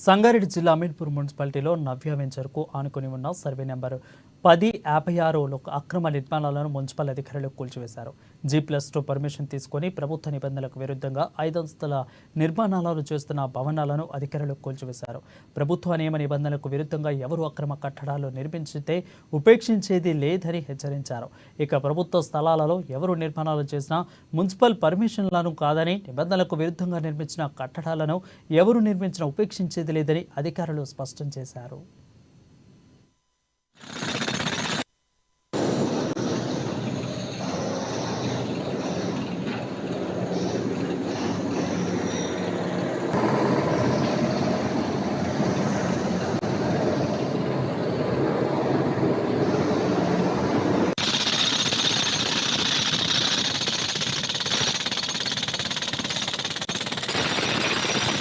సంగారెడ్డి జిల్లా అమీన్పూర్ మున్సిపాలిటీలో నవ్య వెంచర్కు ఆనుకుని ఉన్న సర్వే నెంబర్ 1056లో అక్రమ నిర్మాణాలను మున్సిపల్ అధికారులు కూల్చివేశారు. G+2 పర్మిషన్ తీసుకుని ప్రభుత్వ నిబంధనలకు విరుద్ధంగా 5 అంతస్తుల నిర్మాణాలను చేస్తున్న భవనాలను అధికారులు కూల్చివేశారు. ప్రభుత్వ నియమ నిబంధనలకు విరుద్ధంగా ఎవరు అక్రమ కట్టడాలు నిర్మించితే ఉపేక్షించేది లేదని హెచ్చరించారు. ఇక ప్రభుత్వ స్థలాలలో ఎవరు నిర్మాణాలు చేసినా మున్సిపల్ పర్మిషన్లను కాదని, నిబంధనలకు విరుద్ధంగా నిర్మించిన కట్టడాలను ఎవరు నిర్మించినా ఉపేక్షించేది లేదని అధికారులు స్పష్టం చేశారు.